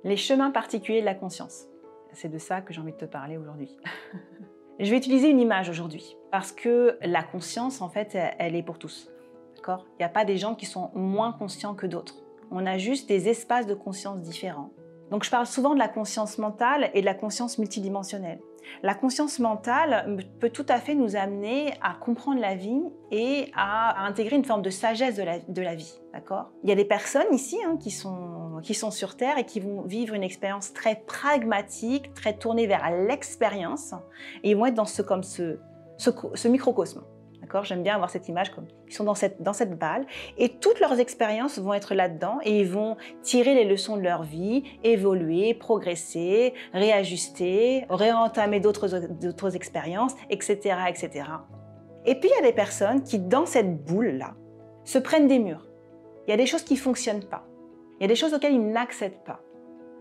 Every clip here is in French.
Les chemins particuliers de la conscience. C'est de ça que j'ai envie de te parler aujourd'hui. Je vais utiliser une image aujourd'hui parce que la conscience, en fait, elle est pour tous. D'accord ? Il n'y a pas des gens qui sont moins conscients que d'autres. On a juste des espaces de conscience différents. Donc je parle souvent de la conscience mentale et de la conscience multidimensionnelle. La conscience mentale peut tout à fait nous amener à comprendre la vie et à intégrer une forme de sagesse de la vie. D'accord ? Il y a des personnes ici qui sont sur Terre et qui vont vivre une expérience très pragmatique, très tournée vers l'expérience, et ils vont être dans ce microcosme. D'accord ? J'aime bien avoir cette image comme ils sont dans cette balle et toutes leurs expériences vont être là-dedans et ils vont tirer les leçons de leur vie, évoluer, progresser, réajuster, réentamer d'autres expériences, etc., etc. Et puis il y a des personnes qui, dans cette boule-là, se prennent des murs. Il y a des choses qui ne fonctionnent pas. Il y a des choses auxquelles ils n'accèdent pas.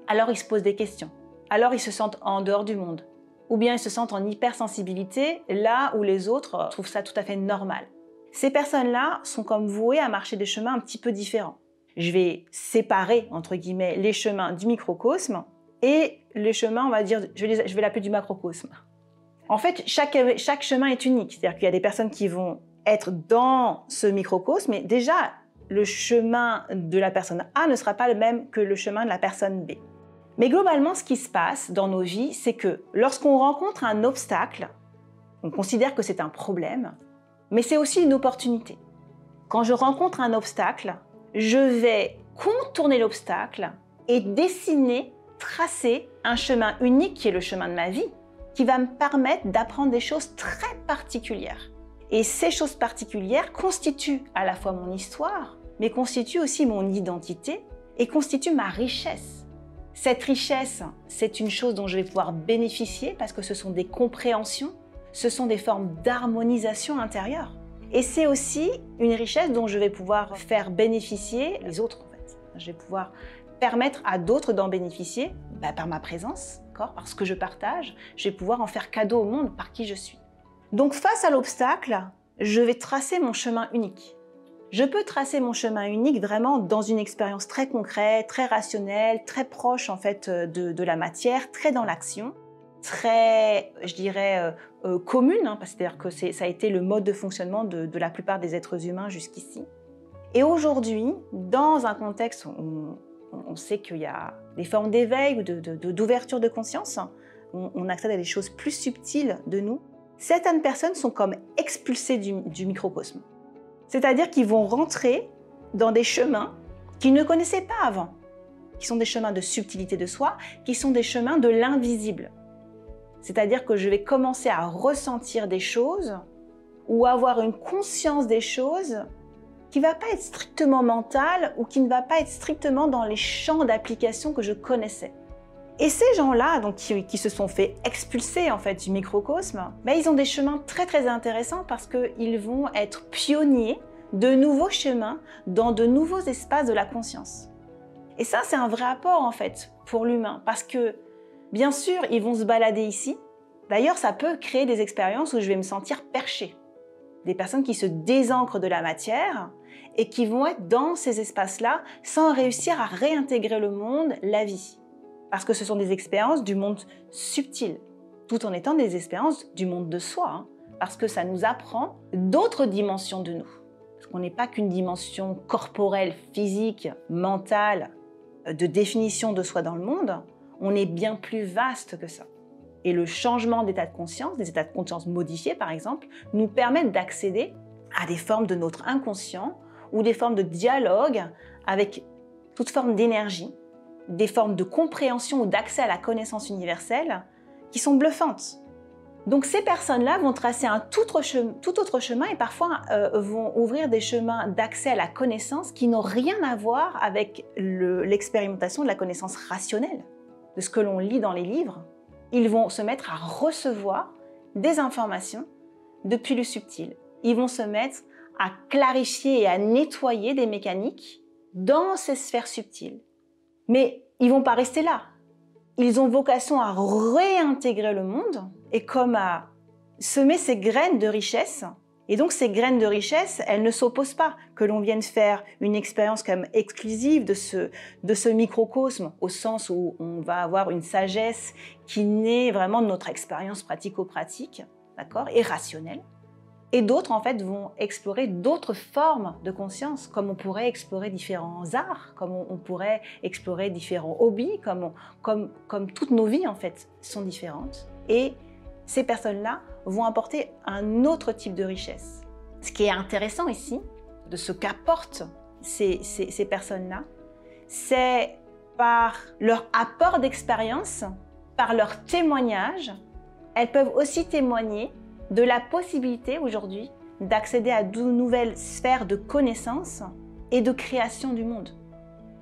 Alors ils se posent des questions. Alors ils se sentent en dehors du monde. Ou bien ils se sentent en hypersensibilité, là où les autres trouvent ça tout à fait normal. Ces personnes-là sont comme vouées à marcher des chemins un petit peu différents. Je vais séparer, entre guillemets, les chemins du microcosme et les chemins, on va dire, je vais l'appeler du macrocosme. En fait, chaque chemin est unique. C'est-à-dire qu'il y a des personnes qui vont être dans ce microcosme, mais déjà, le chemin de la personne A ne sera pas le même que le chemin de la personne B. Mais globalement, ce qui se passe dans nos vies, c'est que lorsqu'on rencontre un obstacle, on considère que c'est un problème, mais c'est aussi une opportunité. Quand je rencontre un obstacle, je vais contourner l'obstacle et dessiner, tracer un chemin unique qui est le chemin de ma vie, qui va me permettre d'apprendre des choses très particulières. Et ces choses particulières constituent à la fois mon histoire, mais constituent aussi mon identité et constituent ma richesse. Cette richesse, c'est une chose dont je vais pouvoir bénéficier parce que ce sont des compréhensions, ce sont des formes d'harmonisation intérieure. Et c'est aussi une richesse dont je vais pouvoir faire bénéficier les autres, en fait. Je vais pouvoir permettre à d'autres d'en bénéficier par ma présence, parce que je partage. Je vais pouvoir en faire cadeau au monde par qui je suis. Donc face à l'obstacle, je vais tracer mon chemin unique. Je peux tracer mon chemin unique vraiment dans une expérience très concrète, très rationnelle, très proche en fait de la matière, très dans l'action, très, je dirais, commune, c'est-à-dire que ça a été le mode de fonctionnement de la plupart des êtres humains jusqu'ici. Et aujourd'hui, dans un contexte où on sait qu'il y a des formes d'éveil ou d'ouverture de conscience, on accède à des choses plus subtiles de nous, certaines personnes sont comme expulsées du microcosme. C'est-à-dire qu'ils vont rentrer dans des chemins qu'ils ne connaissaient pas avant, qui sont des chemins de subtilité de soi, qui sont des chemins de l'invisible. C'est-à-dire que je vais commencer à ressentir des choses ou avoir une conscience des choses qui ne va pas être strictement mentale ou qui ne va pas être strictement dans les champs d'application que je connaissais. Et ces gens-là, donc, qui se sont fait expulser en fait, du microcosme, ils ont des chemins très très intéressants parce qu'ils vont être pionniers de nouveaux chemins dans de nouveaux espaces de la conscience. Et ça, c'est un vrai apport en fait pour l'humain parce que, bien sûr, ils vont se balader ici. D'ailleurs, ça peut créer des expériences où je vais me sentir perchée. Des personnes qui se désancrent de la matière et qui vont être dans ces espaces-là sans réussir à réintégrer le monde, la vie. Parce que ce sont des expériences du monde subtil, tout en étant des expériences du monde de soi, parce que ça nous apprend d'autres dimensions de nous. Parce qu'on n'est pas qu'une dimension corporelle, physique, mentale, de définition de soi dans le monde, on est bien plus vaste que ça. Et le changement d'état de conscience, des états de conscience modifiés par exemple, nous permettent d'accéder à des formes de notre inconscient ou des formes de dialogue avec toute forme d'énergie, des formes de compréhension ou d'accès à la connaissance universelle qui sont bluffantes. Donc ces personnes-là vont tracer un tout autre chemin et parfois vont ouvrir des chemins d'accès à la connaissance qui n'ont rien à voir avec l'expérimentation de la connaissance rationnelle, de ce que l'on lit dans les livres. Ils vont se mettre à recevoir des informations depuis le subtil. Ils vont se mettre à clarifier et à nettoyer des mécaniques dans ces sphères subtiles. Mais ils ne vont pas rester là. Ils ont vocation à réintégrer le monde et comme à semer ces graines de richesse Et donc ces graines de richesse, elles ne s'opposent pas. Que l'on vienne faire une expérience comme exclusive de ce microcosme, au sens où on va avoir une sagesse qui naît vraiment de notre expérience pratico-pratique, d'accord, et rationnelle. Et d'autres, en fait, vont explorer d'autres formes de conscience, comme on pourrait explorer différents arts, comme on pourrait explorer différents hobbies, comme toutes nos vies, en fait, sont différentes. Et ces personnes-là vont apporter un autre type de richesse. Ce qui est intéressant ici, de ce qu'apportent ces personnes-là, c'est par leur apport d'expérience, par leur témoignage, elles peuvent aussi témoigner de la possibilité aujourd'hui d'accéder à de nouvelles sphères de connaissances et de création du monde.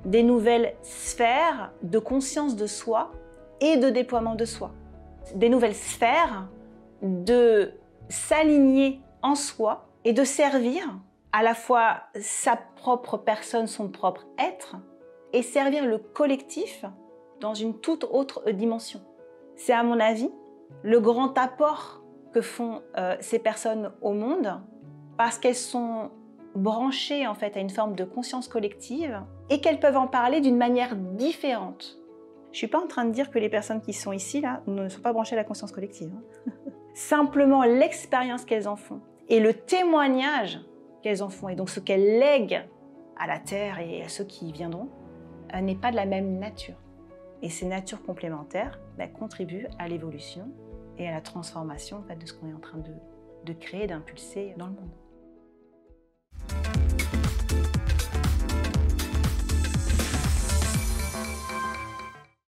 Des nouvelles sphères de conscience de soi et de déploiement de soi. Des nouvelles sphères de s'aligner en soi et de servir à la fois sa propre personne, son propre être, et servir le collectif dans une toute autre dimension. C'est à mon avis le grand apport que font ces personnes au monde, parce qu'elles sont branchées en fait à une forme de conscience collective et qu'elles peuvent en parler d'une manière différente. Je ne suis pas en train de dire que les personnes qui sont ici là ne sont pas branchées à la conscience collective. Simplement l'expérience qu'elles en font et le témoignage qu'elles en font, et donc ce qu'elles lèguent à la Terre et à ceux qui y viendront, n'est pas de la même nature. Et ces natures complémentaires contribuent à l'évolution et à la transformation en fait, de ce qu'on est en train de créer, d'impulser dans le monde.